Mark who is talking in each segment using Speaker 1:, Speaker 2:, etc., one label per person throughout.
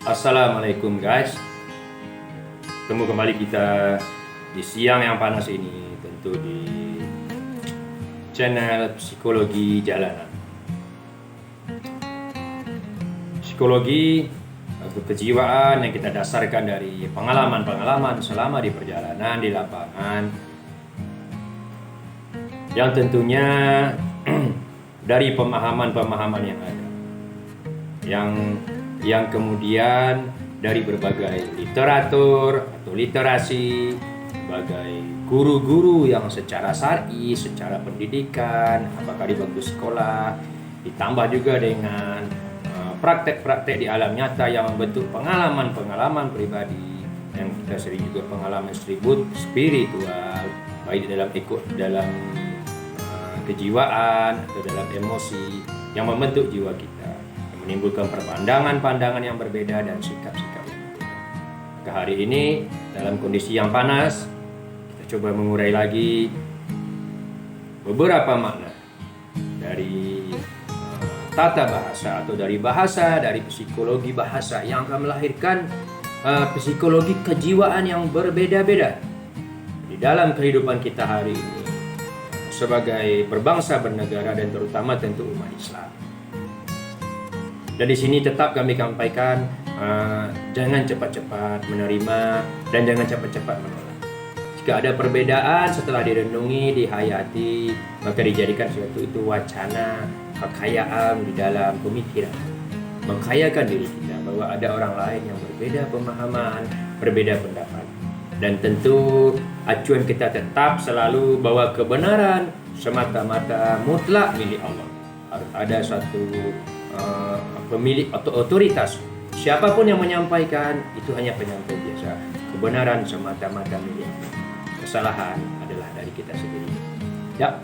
Speaker 1: Assalamualaikum guys. Ketemu kembali kita di siang yang panas ini, tentu di channel Psikologi Jalanan. Psikologi atau kejiwaan yang kita dasarkan dari pengalaman-pengalaman selama di perjalanan di lapangan, yang tentunya dari pemahaman-pemahaman yang ada, yang kemudian dari berbagai literatur atau literasi, berbagai guru-guru yang secara syar'i, secara pendidikan, apakah di bangku sekolah, ditambah juga dengan praktek-praktek di alam nyata yang membentuk pengalaman-pengalaman pribadi yang kita sering juga pengalaman spiritual, baik dalam kejiwaan atau dalam emosi yang membentuk jiwa kita, menimbulkan pandangan-pandangan yang berbeda dan sikap-sikap yang berbeda. Maka hari ini dalam kondisi yang panas, kita coba mengurai lagi beberapa makna dari tata bahasa atau dari psikologi bahasa yang akan melahirkan psikologi kejiwaan yang berbeda-beda di dalam kehidupan kita hari ini sebagai berbangsa, bernegara, dan terutama tentu umat Islam. Dan di sini tetap kami sampaikan, jangan cepat-cepat menerima dan jangan cepat-cepat menolak. Jika ada perbedaan setelah direnungi, dihayati, maka dijadikan suatu itu wacana, kekayaan di dalam pemikiran. Mengkayakan diri kita bahwa ada orang lain yang berbeda pemahaman, berbeda pendapat. Dan tentu acuan kita tetap selalu bahwa kebenaran semata-mata mutlak milik Allah. Harus ada suatu pemilik atau otoritas. Siapapun yang menyampaikan itu hanya penyampai biasa. Kebenaran semata-mata milik Allah. Kesalahan adalah dari kita sendiri. Ya.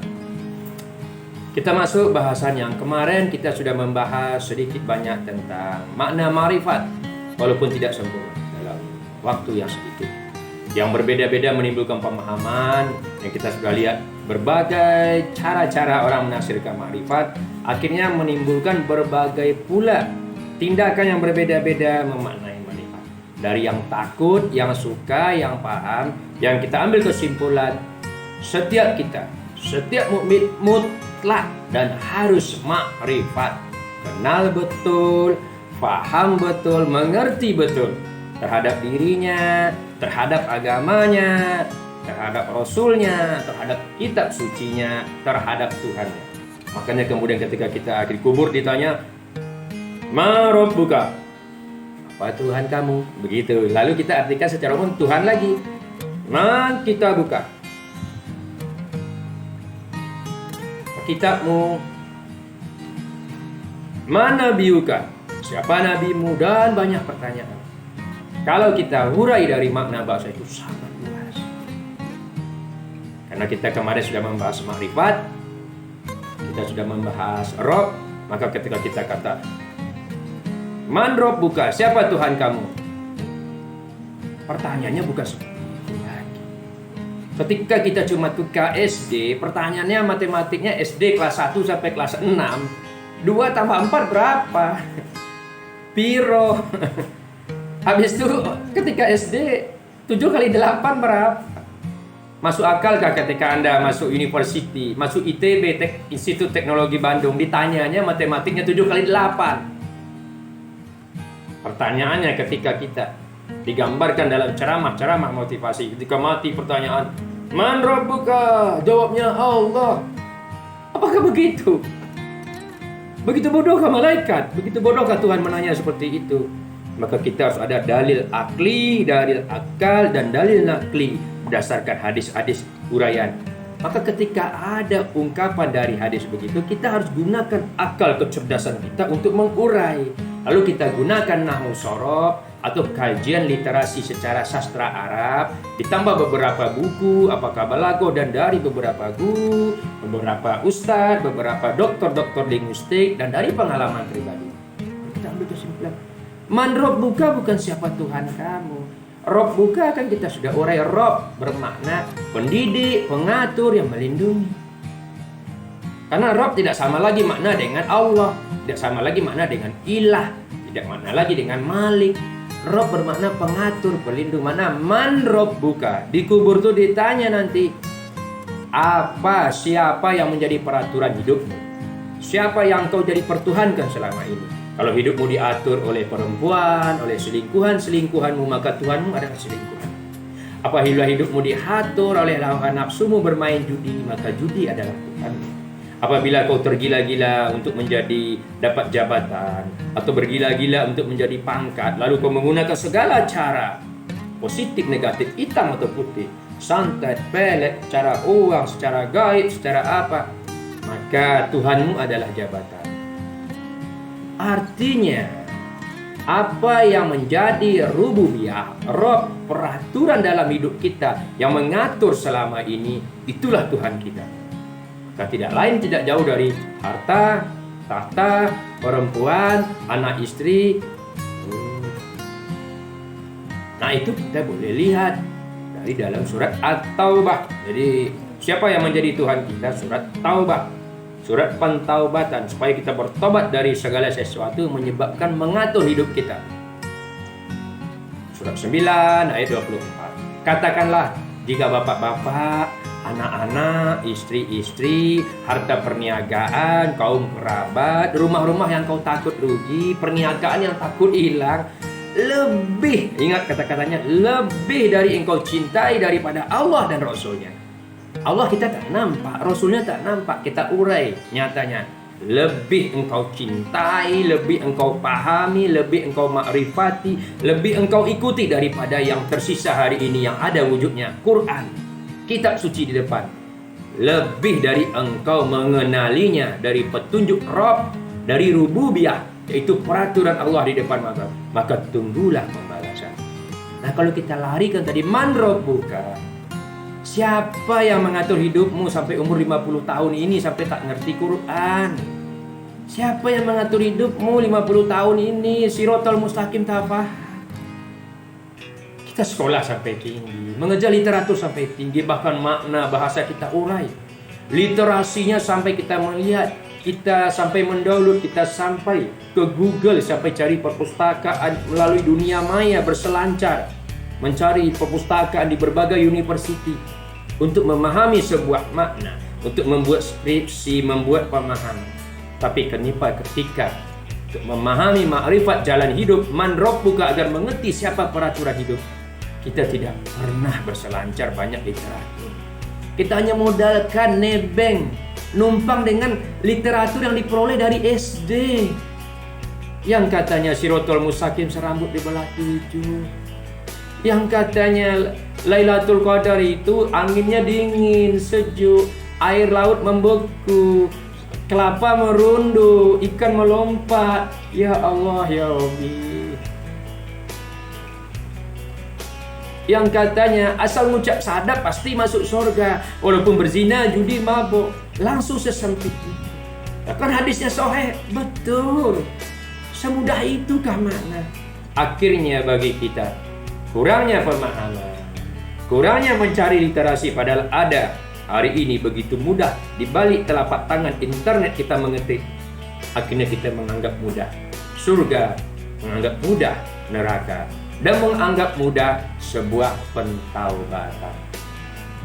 Speaker 1: Kita masuk bahasan yang kemarin kita sudah membahas sedikit banyak tentang makna ma'rifat, walaupun tidak sempurna dalam waktu yang sedikit. Yang berbeda-beda menimbulkan pemahaman yang kita sudah lihat berbagai cara-cara orang menafsirkan ma'rifat, akhirnya menimbulkan berbagai pula tindakan yang berbeda-beda memaknai ma'rifat. Dari yang takut, yang suka, yang paham, yang kita ambil kesimpulan setiap mukmin mutlak dan harus ma'rifat, kenal betul, paham betul, mengerti betul terhadap dirinya, terhadap agamanya, terhadap Rasulnya, terhadap kitab sucinya, terhadap Tuhannya. Makanya kemudian ketika kita akhir kubur ditanya, Ma Rabbuka? Apa Tuhan kamu? Begitu. Lalu kita artikan secara umum Tuhan lagi. Ma kitabuka? Kitabmu. Ma nabiyuka? Siapa nabimu? Dan banyak pertanyaan. Kalau kita hurai dari makna bahasa itu sangat luas. Karena kita kemarin sudah membahas ma'rifat, kita sudah membahas Rob, maka ketika kita kata Man Rabbuka, siapa Tuhan kamu? Pertanyaannya bukan seperti itu lagi. Ketika kita cuma tukar SD, pertanyaannya matematiknya SD kelas 1 sampai kelas 6, 2 tambah 4 berapa? Piro? Habis itu ketika SD 7 kali 8 berapa? Masuk akalkah ketika Anda masuk university, masuk ITB, Institut Teknologi Bandung, ditanyanya matematiknya 7 kali 8? Pertanyaannya ketika kita digambarkan dalam ceramah motivasi, ketika mati pertanyaan, Man Rabbuka? Jawabnya Allah. Apakah begitu? Begitu bodohkah malaikat? Begitu bodohkah Tuhan menanya seperti itu? Maka kita harus ada dalil akli, dalil akal, dan dalil nakli berdasarkan hadis-hadis uraian. Maka ketika ada ungkapan dari hadis begitu, kita harus gunakan akal kecerdasan kita untuk mengurai. Lalu kita gunakan nahwu sorof atau kajian literasi secara sastra Arab, ditambah beberapa buku, apakah balago, dan dari beberapa guru, beberapa ustadz, beberapa doktor linguistik, dan dari pengalaman pribadi. Kita ambil kesimpulan. Man Rabbuka bukan siapa Tuhan kamu. Rabbuka kan kita sudah urai, Rabb bermakna pendidik, pengatur, yang melindungi. Karena Rabb tidak sama lagi makna dengan Allah, tidak sama lagi makna dengan ilah, Tidak makna lagi dengan Malik. Rob bermakna pengatur, pelindung. Mana man rob buka. Di kubur tuh ditanya nanti, siapa yang menjadi peraturan hidupmu? Siapa yang kau jadi pertuhankan selama ini? Kalau hidupmu diatur oleh perempuan, oleh selingkuhanmu, maka Tuhanmu adalah selingkuhan. Apabila hidupmu diatur oleh hawa nafsumu bermain judi, maka judi adalah Tuhanmu. Apabila kau tergila-gila untuk dapat jabatan atau bergila-gila untuk menjadi pangkat, lalu kau menggunakan segala cara, positif, negatif, hitam atau putih, santet, pelet, secara uang, secara gaib, secara apa, maka Tuhanmu adalah jabatan. Artinya, apa yang menjadi rububiyah, rob, peraturan dalam hidup kita yang mengatur selama ini, itulah Tuhan kita. Maka tidak lain tidak jauh dari harta, tahta, perempuan, anak istri. Nah, itu kita boleh lihat dari dalam surat At-Taubah. Jadi siapa yang menjadi Tuhan kita? Surat Taubah, surat pentaubatan, supaya kita bertobat dari segala sesuatu menyebabkan mengatur hidup kita. Surat 9 ayat 24. Katakanlah, jika bapak-bapak, anak-anak, istri-istri, harta perniagaan, kaum kerabat, rumah-rumah yang kau takut rugi, perniagaan yang takut hilang, lebih, ingat kata-katanya, lebih dari engkau cintai daripada Allah dan Rasulnya. Allah kita tak nampak, Rasulnya tak nampak, kita urai nyatanya. Lebih engkau cintai, lebih engkau pahami, lebih engkau makrifati, lebih engkau ikuti daripada yang tersisa hari ini yang ada wujudnya, Quran, kitab suci di depan. Lebih dari engkau mengenalinya, dari petunjuk Rabb, dari rububiyah, yaitu peraturan Allah di depan mata, maka tunggulah pembalasan. Nah, kalau kita larikan tadi man rabbuka, siapa yang mengatur hidupmu sampai umur 50 tahun ini sampai tak ngerti Quran? Siapa yang mengatur hidupmu 50 tahun ini Shiratal Mustaqim tak paham? Kita sekolah sampai tinggi, mengejar literatur sampai tinggi, bahkan makna bahasa kita urai. Literasinya sampai kita melihat, kita sampai mendownload, kita sampai ke Google, sampai cari perpustakaan melalui dunia maya, berselancar mencari perpustakaan di berbagai universiti untuk memahami sebuah makna, untuk membuat skripsi, membuat pemahaman. Tapi kenapa ketika untuk memahami makrifat jalan hidup, man rabbuka, agar mengerti siapa peraturan hidup, kita tidak pernah berselancar banyak literatur. Kita hanya modalkan nebeng, numpang dengan literatur yang diperoleh dari SD, yang katanya Shiratal Mustaqim serambut dibelah 7, yang katanya Lailatul Qadar itu anginnya dingin, sejuk, air laut membeku, kelapa merunduk, ikan melompat. Ya Allah, ya Rabbi. Yang katanya asal ngucap syahadat pasti masuk surga, walaupun berzina, judi, mabuk, langsung sesempit itu. Kan hadisnya sahih, betul. Semudah itukah makna? Akhirnya bagi kita kurangnya pemahaman, kurangnya mencari literasi, padahal ada. Hari ini begitu mudah di balik telapak tangan internet kita mengetik. Akhirnya kita menganggap mudah surga, menganggap mudah neraka, dan menganggap mudah sebuah pentaubatan.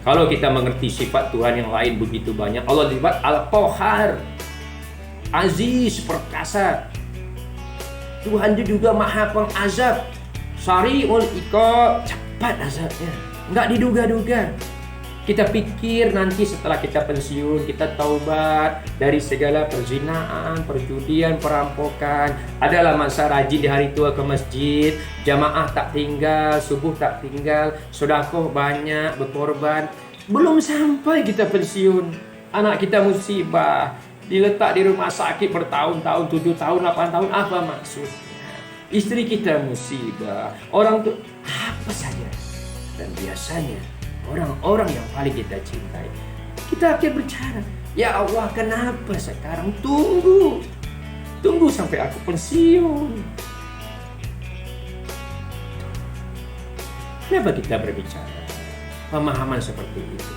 Speaker 1: Kalau kita mengerti sifat Tuhan yang lain begitu banyak, Allah disebut Al-Qahhar, Aziz, perkasa. Tuhan juga Maha Pengazab, Sari'ul Iqab, cepat azabnya, nggak diduga-duga. Kita pikir nanti setelah kita pensiun, kita taubat dari segala perzinaan, perjudian, perampokan. Adalah masa rajin di hari tua ke masjid, jamaah tak tinggal, subuh tak tinggal, sedekah banyak, berkorban. Belum sampai kita pensiun, anak kita musibah, diletak di rumah sakit bertahun-tahun, 7 tahun, 8 tahun. Apa maksudnya? Istri kita musibah, orang tuh apa saja. Dan biasanya orang-orang yang paling kita cintai, kita akan berbicara, ya Allah, kenapa sekarang? Tunggu sampai aku pensiun. Kenapa kita berbicara pemahaman seperti itu?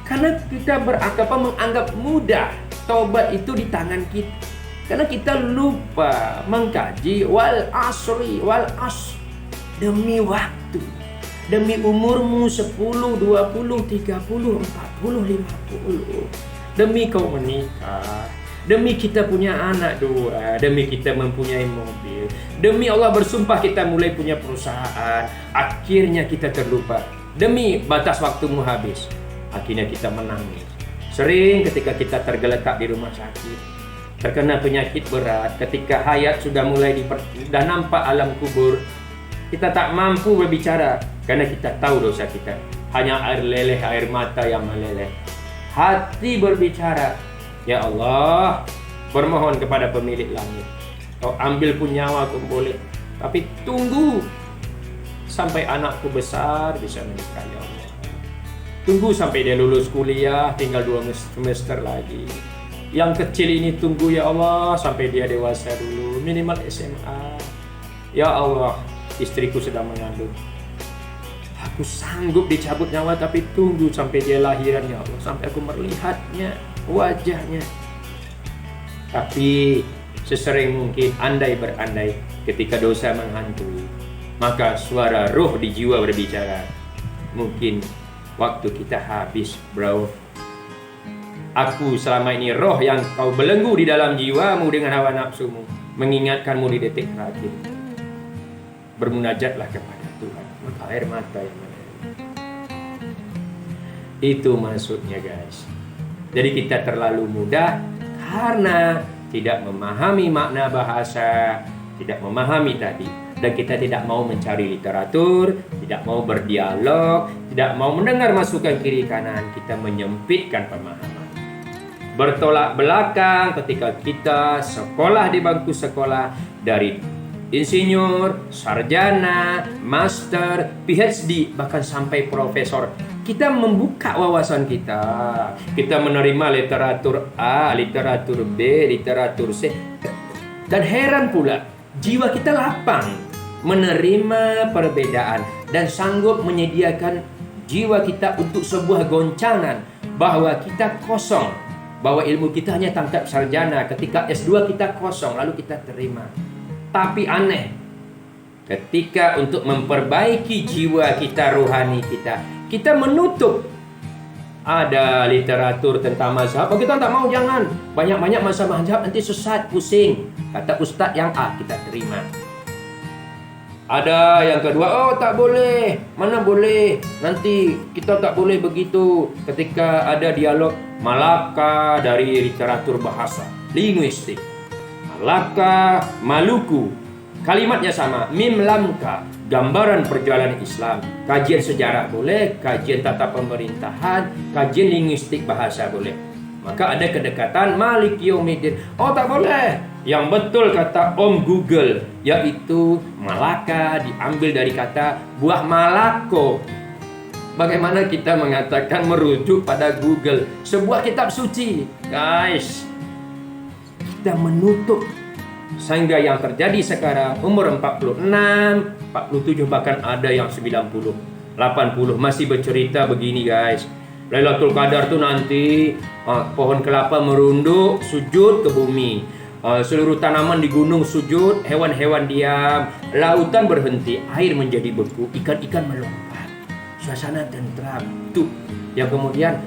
Speaker 1: Karena kita menganggap mudah. Taubat itu di tangan kita. Karena kita lupa mengkaji wal asri, wal as, demi waktu, demi umurmu 10, 20, 30, 40, 50. Demi kau menikah, demi kita punya anak 2, demi kita mempunyai mobil, demi Allah bersumpah kita mulai punya perusahaan. Akhirnya kita terlupa. Demi batas waktumu habis, akhirnya kita menangis. Sering ketika kita tergeletak di rumah sakit, terkena penyakit berat, ketika hayat sudah mulai sudah nampak alam kubur, kita tak mampu berbicara karena kita tahu dosa kita. Hanya air leleh, air mata yang meleleh. Hati berbicara, ya Allah, bermohon kepada pemilik langit, kau ambil pun nyawa aku boleh, tapi tunggu sampai anakku besar bisa menikah, ya Allah. Tunggu sampai dia lulus kuliah, tinggal 2 semester lagi. Yang kecil ini tunggu, ya Allah, sampai dia dewasa dulu, minimal SMA. Ya Allah, istriku sedang mengandung. Aku sanggup dicabut nyawa, tapi tunggu sampai dia lahiran, ya Allah, sampai aku melihatnya, wajahnya. Tapi sesering mungkin andai berandai, ketika dosa menghantui, maka suara roh di jiwa berbicara. Mungkin waktu kita habis, bro. Aku selama ini roh yang kau belenggu di dalam jiwamu dengan hawa nafsumu, mengingatkanmu di detik terakhir. Bermunajatlah kepada Tuhan, maka air mata yang mengalir. Itu maksudnya, guys. Jadi kita terlalu mudah karena tidak memahami makna bahasa, tidak memahami tadi, dan kita tidak mau mencari literatur, tidak mau berdialog, tidak mau mendengar masukan kiri kanan. Kita menyempitkan pemahaman. Bertolak belakang ketika kita sekolah di bangku sekolah, dari insinyur, sarjana, master, PhD, bahkan sampai profesor. Kita membuka wawasan kita. Kita menerima literatur A, literatur B, literatur C. Dan heran pula, jiwa kita lapang menerima perbedaan dan sanggup menyediakan jiwa kita untuk sebuah goncangan bahwa kita kosong, bahwa ilmu kita hanya tangkap sarjana, ketika S2 kita kosong, lalu kita terima. Tapi aneh, ketika untuk memperbaiki jiwa kita, rohani kita menutup. Ada literatur tentang mazhab, oh, kita tak mau, jangan. Banyak-banyak mazhab nanti sesat, pusing. Kata ustadz yang A, kita terima. Ada yang kedua, oh tak boleh, mana boleh, nanti kita tak boleh begitu. Ketika ada dialog, Malaka dari literatur bahasa, linguistik, Malaka, Maluku, kalimatnya sama, Mim Lamka, gambaran perjalanan Islam. Kajian sejarah boleh, kajian tata pemerintahan, kajian linguistik bahasa boleh. Maka ada kedekatan Malik Yaumiddin. Oh tak boleh. Yang betul kata Om Google, yaitu Malaka diambil dari kata buah Malako. Bagaimana kita mengatakan merujuk pada Google, sebuah kitab suci? Guys, kita menutup. Sehingga yang terjadi sekarang umur 46, 47, bahkan ada yang 90, 80 masih bercerita begini, guys. Lailatul Qadar tuh nanti pohon kelapa merunduk sujud ke bumi, seluruh tanaman di gunung sujud, hewan-hewan diam, lautan berhenti, air menjadi beku, ikan-ikan melompat, suasana tentram. Tuh yang kemudian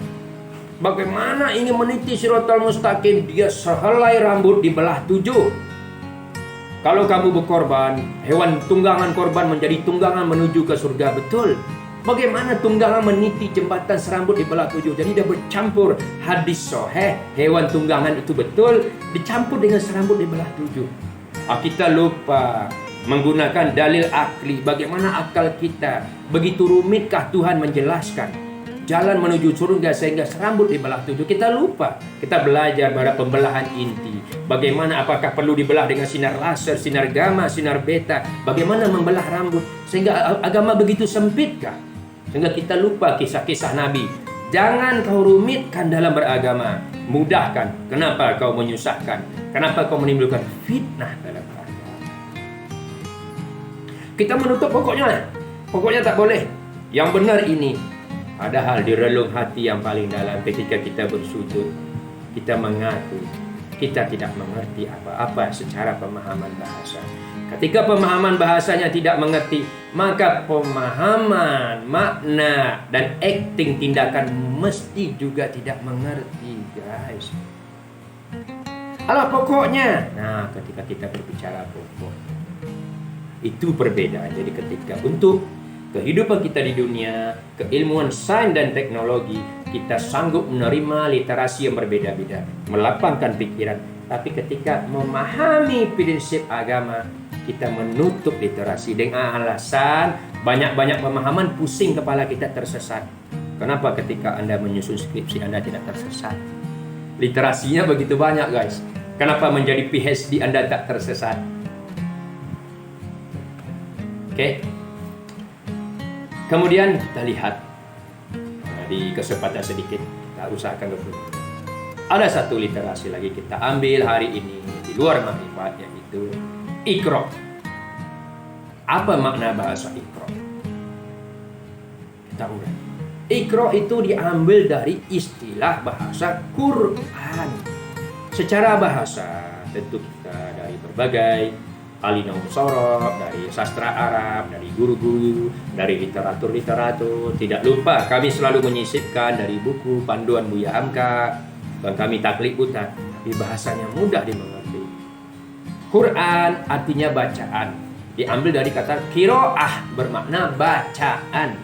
Speaker 1: bagaimana ingin meniti Shiratal Mustaqim, dia sehelai rambut dibelah 7. Kalau kamu berkorban, hewan tunggangan korban menjadi tunggangan menuju ke surga, betul. Bagaimana tunggangan meniti jembatan serambut dibelah 7? Jadi dia bercampur. Hadis sahih, hewan tunggangan itu betul dicampur dengan serambut dibelah 7. Kita lupa menggunakan dalil akli. Bagaimana akal kita? Begitu rumitkah Tuhan menjelaskan jalan menuju surga sehingga serambut dibelah 7? Kita lupa. Kita belajar pada pembelahan inti. Bagaimana, apakah perlu dibelah dengan sinar laser, sinar gamma, sinar beta? Bagaimana membelah rambut? Sehingga agama begitu sempitkah? Sehingga kita lupa kisah-kisah Nabi. Jangan kau rumitkan dalam beragama, mudahkan. Kenapa kau menyusahkan? Kenapa kau menimbulkan fitnah dalam agama? Kita menutup pokoknya tak boleh. Yang benar ini. Padahal di relung hati yang paling dalam ketika kita bersujud, kita mengaku kita tidak mengerti apa-apa secara pemahaman bahasa. Ketika pemahaman bahasanya tidak mengerti, maka pemahaman, makna, dan acting tindakan mesti juga tidak mengerti, guys. Alah pokoknya. Nah, ketika kita berbicara pokok, itu berbeda. Jadi ketika untuk kehidupan kita di dunia, keilmuan sains dan teknologi, kita sanggup menerima literasi yang berbeda-beda, melapangkan pikiran. Tapi ketika memahami prinsip agama, kita menutup literasi dengan alasan banyak-banyak pemahaman, pusing kepala kita, tersesat. Kenapa ketika Anda menyusun skripsi Anda tidak tersesat? Literasinya begitu banyak, guys. Kenapa menjadi PhD Anda tak tersesat? Oke. Kemudian kita lihat di kesempatan sedikit, kita usahakan dulu. Ada satu literasi lagi kita ambil hari ini di luar makrifat, yaitu Iqra. Apa makna bahasa Iqra? Kita urai. Iqra itu diambil dari istilah bahasa Quran. Secara bahasa tentu kita dari berbagai ahli nahwu sorof, dari sastra Arab, dari guru-guru, dari literatur-literatur. Tidak lupa kami selalu menyisipkan dari buku panduan Buya Hamka, dan kami taklid putar, tapi bahasanya mudah dimengerti. Quran artinya bacaan, diambil dari kata qiraah, bermakna bacaan.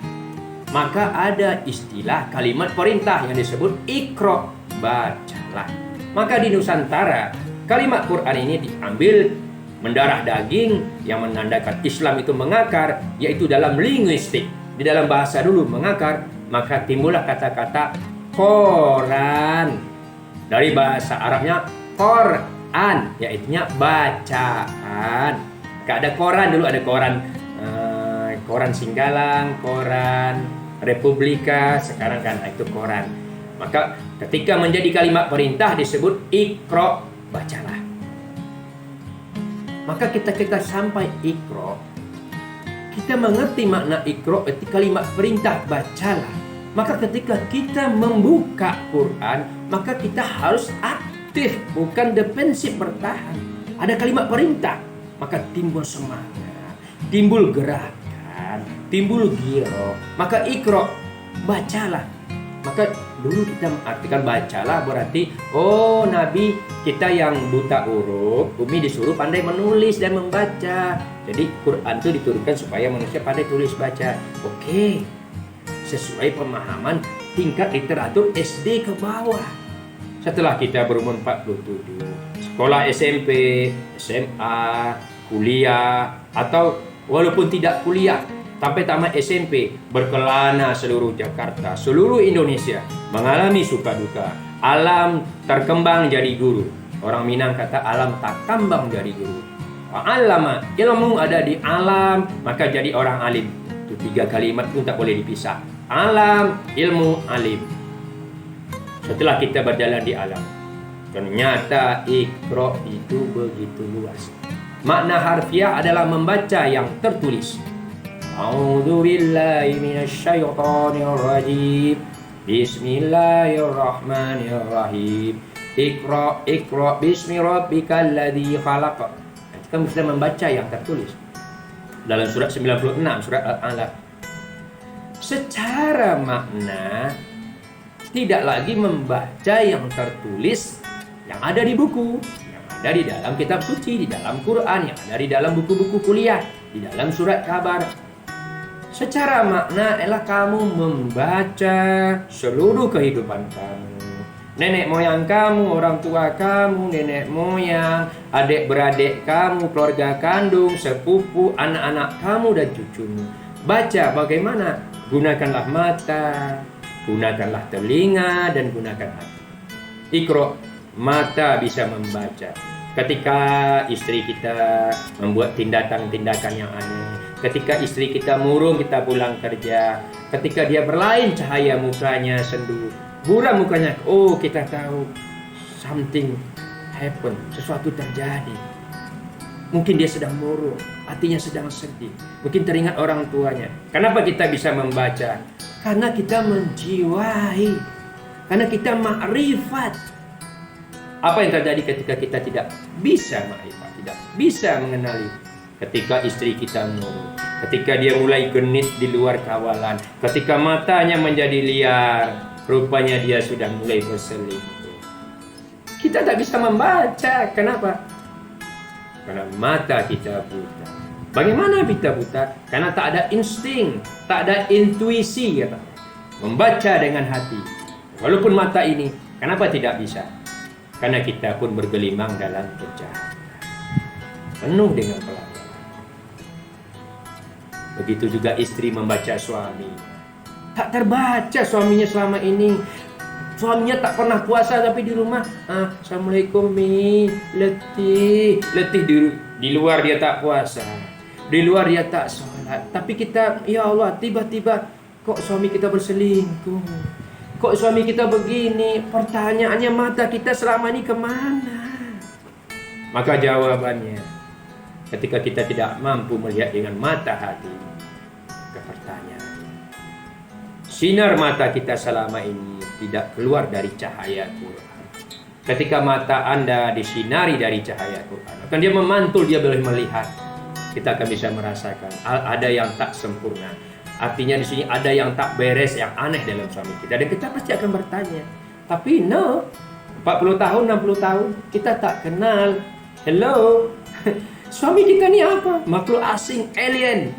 Speaker 1: Maka ada istilah kalimat perintah yang disebut Iqra, bacalah. Maka di Nusantara kalimat Quran ini diambil mendarah daging yang menandakan Islam itu mengakar, yaitu dalam linguistik, di dalam bahasa dulu mengakar, maka timbullah kata-kata Quran. Dari bahasa Arabnya Quran, yaitu bacaan. Gak ada koran dulu, ada koran koran Singgalang, koran Republika, sekarang kan itu koran. Maka ketika menjadi kalimat perintah disebut Iqra, bacalah. Maka kita sampai Iqra, kita mengerti makna Iqra itu kalimat perintah, bacalah. Maka ketika kita membuka Quran, maka kita harus aktif, bukan defensif bertahan. Ada kalimat perintah, maka timbul semangat, timbul gerakan, timbul giro. Maka Iqra, bacalah. Maka dulu kita mengartikan bacalah berarti, oh Nabi kita yang buta huruf, Umi disuruh pandai menulis dan membaca. Jadi Quran itu diturunkan supaya manusia pandai tulis baca. Oke, sesuai pemahaman tingkat literatur SD ke bawah. Setelah kita berumur 47, sekolah SMP, SMA, kuliah, atau walaupun tidak kuliah, sampai tamat SMP, berkelana seluruh Jakarta, seluruh Indonesia, mengalami suka duka. Alam terkembang jadi guru. Orang Minang kata alam tak kambang jadi guru. Alama, ilmu ada di alam, maka jadi orang alim. Itu 3 kalimat pun tak boleh dipisah. Alam, ilmu, alim. Setelah kita berjalan di alam, ternyata Iqra itu begitu luas. Makna harfiah adalah membaca yang tertulis. A'udzu billahi minasyaitonir rajim. Bismillahirrahmanirrahim. Iqra bismi rabbikal ladzi khalaq. Kita bisa membaca yang tertulis dalam surat 96, surat Al-Alaq. Secara makna tidak lagi membaca yang tertulis yang ada di buku, yang ada di dalam kitab suci, di dalam Quran, yang ada di dalam buku-buku kuliah, di dalam surat kabar. Secara makna adalah kamu membaca seluruh kehidupan kamu. Nenek moyang kamu, orang tua kamu, nenek moyang, adik-beradik kamu, keluarga kandung, sepupu, anak-anak kamu dan cucumu. Baca bagaimana? Gunakanlah mata, gunakanlah telinga, dan gunakan hati. Iqra, mata bisa membaca. Ketika istri kita membuat tindakan-tindakan yang aneh, ketika istri kita murung kita pulang kerja, ketika dia berlain cahaya mukanya, sendu, buram mukanya, oh kita tahu something happen, sesuatu terjadi. Mungkin dia sedang murung, hatinya sedang sedih, mungkin teringat orang tuanya. Kenapa kita bisa membaca? Karena kita menjiwai, karena kita makrifat. Apa yang terjadi ketika kita tidak bisa ma'rifat, tidak bisa mengenali? Ketika istri kita nurut, ketika dia mulai genit di luar kawalan, ketika matanya menjadi liar, rupanya dia sudah mulai berselingkuh. Kita tak bisa membaca. Kenapa? Karena mata kita buta. Bagaimana kita buta? Karena tak ada insting, tak ada intuisi, kata. Membaca dengan hati. Walaupun mata ini, kenapa tidak bisa? Karena kita pun bergelimang dalam kejahatan, penuh dengan pelanggaran. Begitu juga istri membaca suami. Tak terbaca suaminya selama ini. Suaminya tak pernah puasa tapi di rumah, Assalamualaikum Mi, letih di luar dia tak puasa, di luar dia tak sholat. Tapi kita, ya Allah, tiba-tiba kok suami kita berselingkuh, kok suami kita begini. Pertanyaannya, mata kita selama ini kemana? Maka jawabannya, ketika kita tidak mampu melihat dengan mata hati, ke pertanyaan, sinar mata kita selama ini tidak keluar dari cahaya Quran. Ketika mata Anda disinari dari cahaya Quran, akan dia memantul, dia boleh melihat. Kita akan bisa merasakan ada yang tak sempurna. Artinya di sini ada yang tak beres, yang aneh dalam suami kita. Dan kita pasti akan bertanya. Tapi 40 tahun, 60 tahun, kita tak kenal. Hello, suami kita ni apa? Makhluk asing, alien.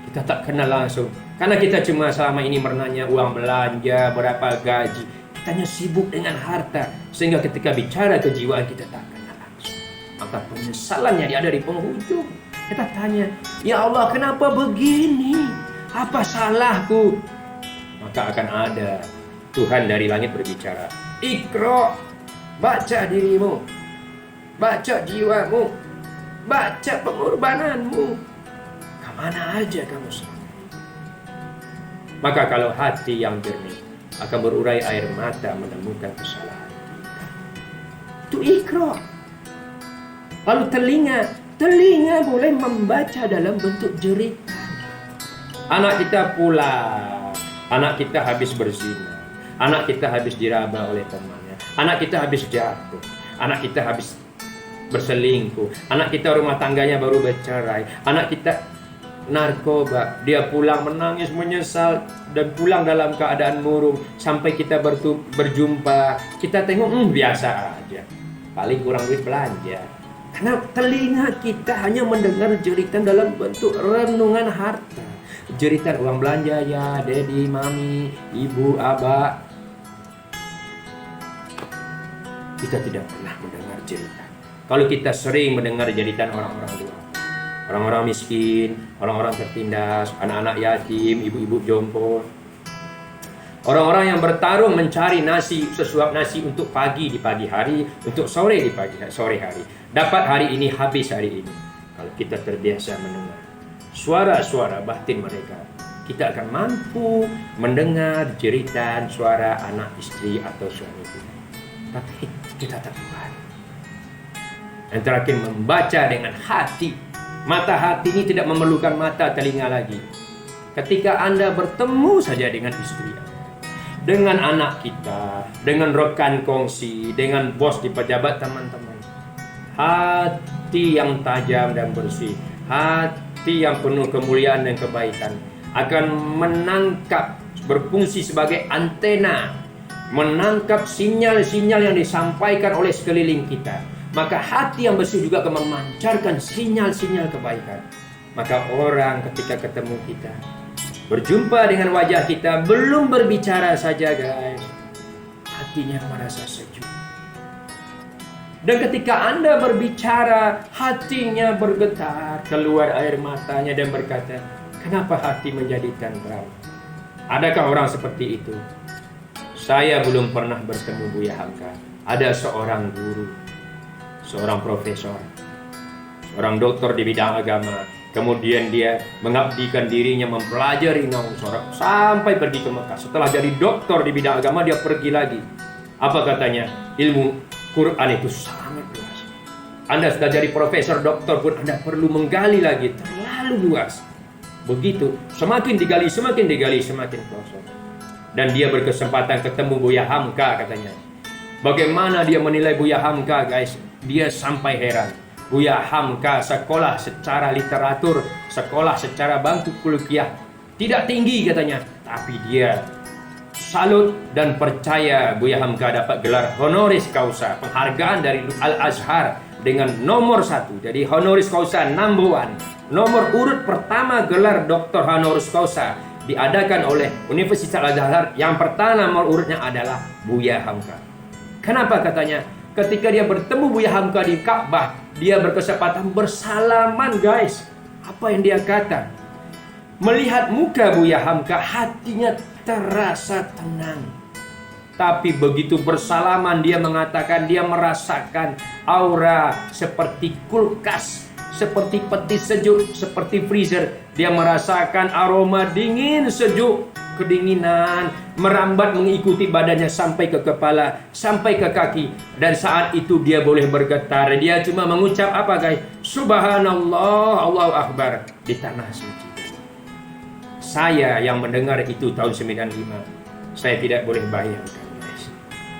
Speaker 1: Kita tak kenal langsung. Karena kita cuma selama ini menanya uang belanja, berapa gaji. Kita hanya sibuk dengan harta. Sehingga ketika bicara kejiwaan kita tak kenal langsung. Maka penyesalannya dia ada di penghujung. Kita tanya, ya Allah, kenapa begini? Apa salahku? Maka akan ada Tuhan dari langit berbicara. Iqra, baca dirimu, baca jiwamu, baca pengorbananmu. Kemana aja kamu selama? Maka kalau hati yang jernih akan berurai air mata menemukan kesalahan kita. Itu Iqra. Lalu telinga boleh membaca dalam bentuk jeritan. Anak kita pulang, anak kita habis berzina, anak kita habis diraba oleh temannya, anak kita habis jatuh, anak kita habis berselingkuh, anak kita rumah tangganya baru bercerai, anak kita narkoba, dia pulang menangis menyesal dan pulang dalam keadaan murung. Sampai kita berjumpa, kita tengok biasa aja, paling kurang duit belanja. Karena telinga kita hanya mendengar jeritan dalam bentuk renungan harta, jeritan uang belanja ya, dedi, mami, ibu, abah. Kita tidak pernah mendengar jeritan. Kalau kita sering mendengar jeritan orang-orang luar, orang-orang miskin, orang-orang tertindas, anak-anak yatim, ibu-ibu jompo, orang-orang yang bertarung mencari nasi, sesuap nasi untuk pagi di pagi hari, untuk sore di sore hari. Dapat hari ini, habis hari ini. Kalau kita terbiasa mendengar suara-suara batin mereka, kita akan mampu mendengar jeritan suara anak istri atau suami kita. Tapi kita tak kuat. Yang terakhir, membaca dengan hati. Mata hati ini tidak memerlukan mata telinga lagi. Ketika Anda bertemu saja dengan istri, dengan anak kita, dengan rekan kongsi, dengan bos di pejabat teman-teman, hati yang tajam dan bersih, hati yang penuh kemuliaan dan kebaikan akan menangkap, berfungsi sebagai antena, menangkap sinyal-sinyal yang disampaikan oleh sekeliling kita. Maka hati yang bersih juga akan memancarkan sinyal-sinyal kebaikan. Maka orang ketika ketemu kita, berjumpa dengan wajah kita, belum berbicara saja guys, hatinya merasa sejuk. Dan ketika Anda berbicara, hatinya bergetar, keluar air matanya dan berkata, kenapa hati menjadi tentram? Adakah orang seperti itu? Saya belum pernah bertemu Buya Hamka. Ada seorang guru, seorang profesor, seorang doktor di bidang agama. Kemudian dia mengabdikan dirinya mempelajari naung sorab sampai pergi ke Mekah. Setelah jadi doktor di bidang agama, dia pergi lagi. Apa katanya? Ilmu Quran itu sangat luas. Anda sudah jadi profesor, doktor pun Anda perlu menggali lagi. Terlalu luas. Begitu, semakin digali, semakin kosong. Dan dia berkesempatan ketemu Buya Hamka katanya. Bagaimana dia menilai Buya Hamka, guys? Dia sampai heran. Buya Hamka sekolah secara literatur, sekolah secara bangku kuliah tidak tinggi katanya, tapi dia salut dan percaya Buya Hamka dapat gelar honoris causa, penghargaan dari Al-Azhar dengan nomor 1. Jadi honoris causa number 1. Nomor urut pertama gelar doktor honoris causa diadakan oleh Universitas Al-Azhar. Yang pertama nomor urutnya adalah Buya Hamka. Kenapa katanya? Ketika dia bertemu Buya Hamka di Ka'bah, dia berkesempatan bersalaman, guys. Apa yang dia kata? Melihat muka Buya Hamka, hatinya terasa tenang. Tapi begitu bersalaman, dia mengatakan dia merasakan aura seperti kulkas, seperti peti sejuk, seperti freezer. Dia merasakan aroma dingin sejuk, kedinginan merambat mengikuti badannya sampai ke kepala, sampai ke kaki. Dan saat itu dia boleh bergetar. Dia cuma mengucap apa, guys? Subhanallah, Allahu Akbar di tanah suci. Saya yang mendengar itu tahun 95, saya tidak boleh bayangkan, guys.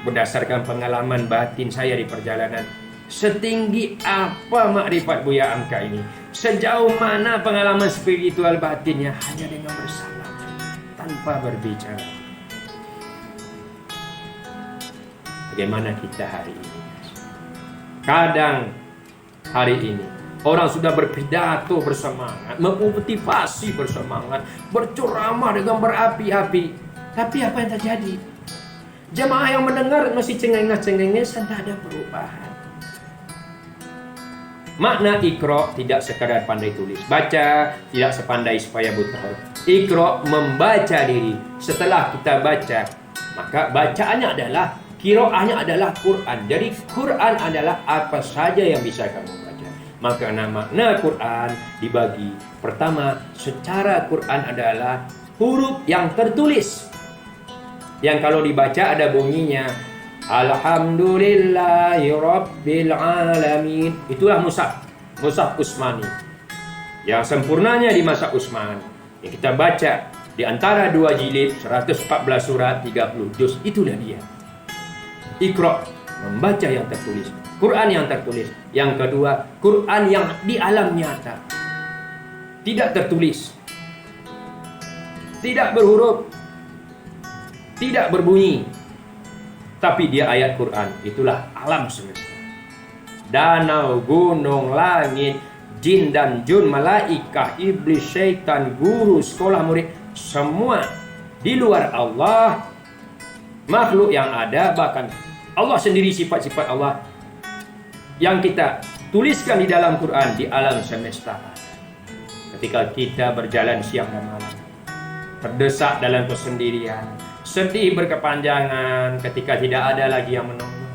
Speaker 1: Berdasarkan pengalaman batin saya di perjalanan, setinggi apa makrifat Buya Hamka ini, sejauh mana pengalaman spiritual batinnya, hanya dengan bersalaman, tanpa berbicara. Bagaimana kita hari ini? Kadang hari ini orang sudah berpidato bersemangat, memotivasi bersemangat, berceramah dengan berapi-api. Tapi apa yang terjadi? Jemaah yang mendengar masih cengengah-cengengah, tidak ada perubahan. Makna Iqra tidak sekadar pandai tulis baca, tidak sepandai supaya buta. Iqra membaca diri. Setelah kita baca, maka bacaannya adalah, qiraahnya adalah Quran. Jadi Quran adalah apa saja yang bisa kamu baca. Maka makna Quran dibagi. Pertama, secara Quran adalah huruf yang tertulis, yang kalau dibaca ada bunyinya Alhamdulillahi Rabbil Alamin. Itulah mushaf Utsmani, yang sempurnanya di masa Utsman, yang kita baca di antara 2 jilid, 114 surat, 30 juz. Itulah dia Iqra, membaca yang tertulis, Quran yang tertulis. Yang kedua, Quran yang di alam nyata, tidak tertulis, tidak berhuruf, tidak berbunyi, tapi dia ayat Quran. Itulah alam semesta. Danau, gunung, langit, jin dan jun, malaikah, iblis, syaitan, guru, sekolah, murid, semua di luar Allah, makhluk yang ada, bahkan Allah sendiri, sifat-sifat Allah yang kita tuliskan di dalam Quran di alam semesta. Ketika kita berjalan siang dan malam, terdesak dalam kesendirian, sedih berkepanjangan ketika tidak ada lagi yang menolong,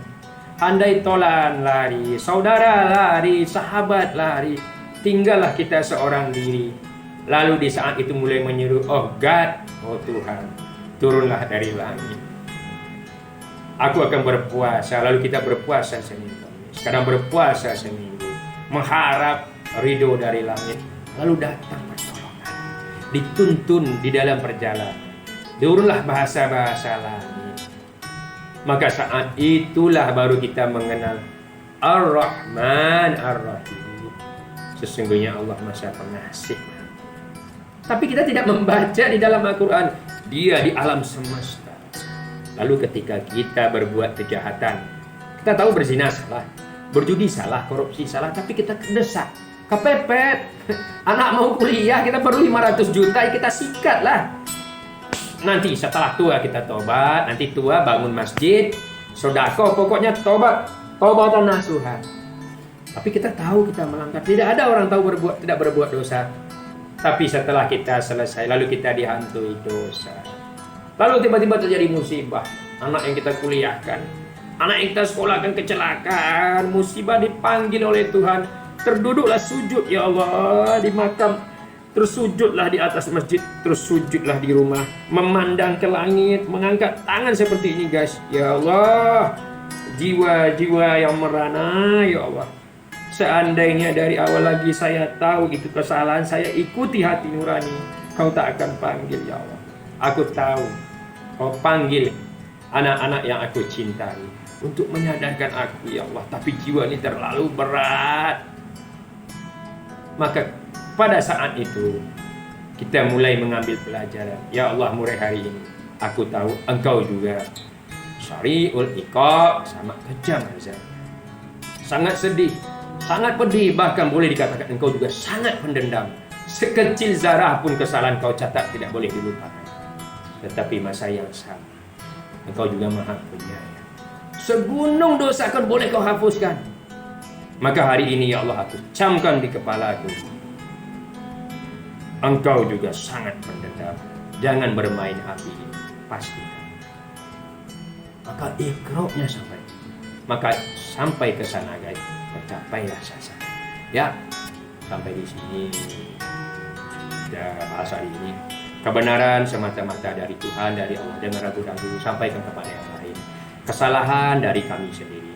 Speaker 1: andai tolan lari, saudara lari, sahabat lari, tinggallah kita seorang diri. Lalu di saat itu mulai menyeru, oh God, oh Tuhan, turunlah dari langit, aku akan berpuasa. Lalu kita berpuasa seminggu, sekarang berpuasa seminggu, mengharap ridho dari langit. Lalu datang pertolongan, dituntun di dalam perjalanan, turunlah bahasa-bahasa langit. Maka saat itulah baru kita mengenal Ar-Rahman Ar-Rahim. Sesungguhnya Allah Maha Pengasih. Tapi kita tidak membaca di dalam Al-Quran, dia di alam semesta. Lalu ketika kita berbuat kejahatan, kita tahu berzina salah, berjudi salah, korupsi salah, tapi kita kedesak, kepepet. Anak mau kuliah, kita perlu 500 juta, kita sikat lah. Nanti setelah tua kita tobat, nanti tua bangun masjid, sedekah, pokoknya tobat, taubatan nasuha. Tapi kita tahu kita melanggar. Tidak ada orang tahu tidak berbuat dosa. Tapi setelah kita selesai, lalu kita dihantui dosa. Lalu tiba-tiba terjadi musibah. Anak yang kita kuliahkan, anak yang kita sekolahkan kecelakaan, musibah, dipanggil oleh Tuhan. Terduduklah sujud, ya Allah, di makam. Terus sujudlah di atas masjid, terus sujudlah di rumah, memandang ke langit, mengangkat tangan seperti ini, guys. Ya Allah, jiwa-jiwa yang merana, ya Allah. Seandainya dari awal lagi saya tahu itu kesalahan, saya ikuti hati nurani, Kau tak akan panggil, ya Allah. Aku tahu Kau panggil anak-anak yang aku cintai. untuk menyadarkan aku, ya Allah, tapi jiwa ini terlalu berat. Maka pada saat itu kita mulai mengambil pelajaran. Ya Allah, mulai hari ini aku tahu Engkau juga syari'ul iqab, sama kejam azab. Sangat sedih, sangat pedih, bahkan boleh dikatakan Engkau juga sangat pendendam. Sekecil zarah pun kesalahan Kau catat tidak boleh dilupakan. Tetapi masa yang sama Engkau juga maha penyayang. Segunung dosa kan boleh Kau hapuskan. Maka hari ini ya Allah, aku camkan di kepala aku, Engkau juga sangat pendendam. Jangan bermain api, pasti. Maka ikroknya sampai. Maka sampai ke sana guys, tercapailah sasaran. Ya, sampai di sini kita bahas hari ini. Kebenaran semata-mata dari Tuhan, dari Allah. Jangan ragu-ragu, sampaikan kepada yang lain. Kesalahan dari kami sendiri.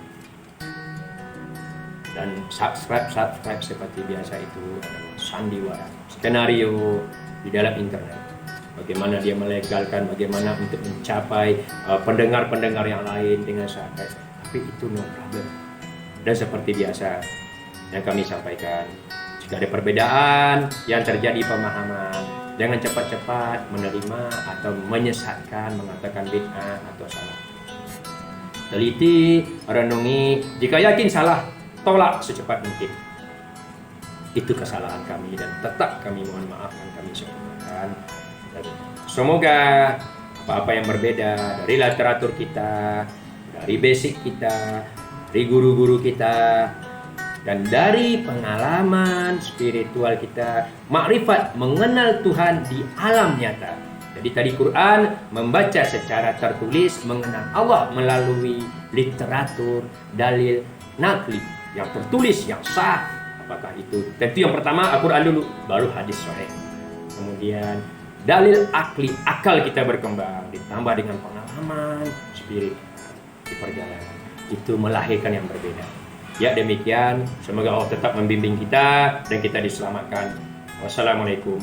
Speaker 1: Dan subscribe seperti biasa itu adalah sandiwara, skenario di dalam internet. Bagaimana dia melegalkan, bagaimana untuk mencapai pendengar-pendengar yang lain dengan subscribe. Tapi itu no problem. Dan seperti biasa yang kami sampaikan, jika ada perbedaan yang terjadi pemahaman, jangan cepat-cepat menerima atau menyesatkan, mengatakan bid'ah atau salah. Teliti, renungi, jika yakin salah, tolak secepat mungkin. Itu kesalahan kami dan tetap kami mohon maaf dan kami sempurnakan. Dan semoga apa-apa yang berbeda dari literatur kita, dari basic kita, dari guru-guru kita, dan dari pengalaman spiritual kita, makrifat mengenal Tuhan di alam nyata. Jadi tadi Quran membaca secara tertulis mengenal Allah melalui literatur, dalil, nakli yang tertulis, yang sah. Apakah itu? Tentu yang pertama Al-Quran dulu, baru hadis sahih. Kemudian dalil akli, akal kita berkembang, ditambah dengan pengalaman spirit di perjalanan. Itu melahirkan yang berbeda. Ya demikian, semoga Allah tetap membimbing kita dan kita diselamatkan. Wassalamualaikum.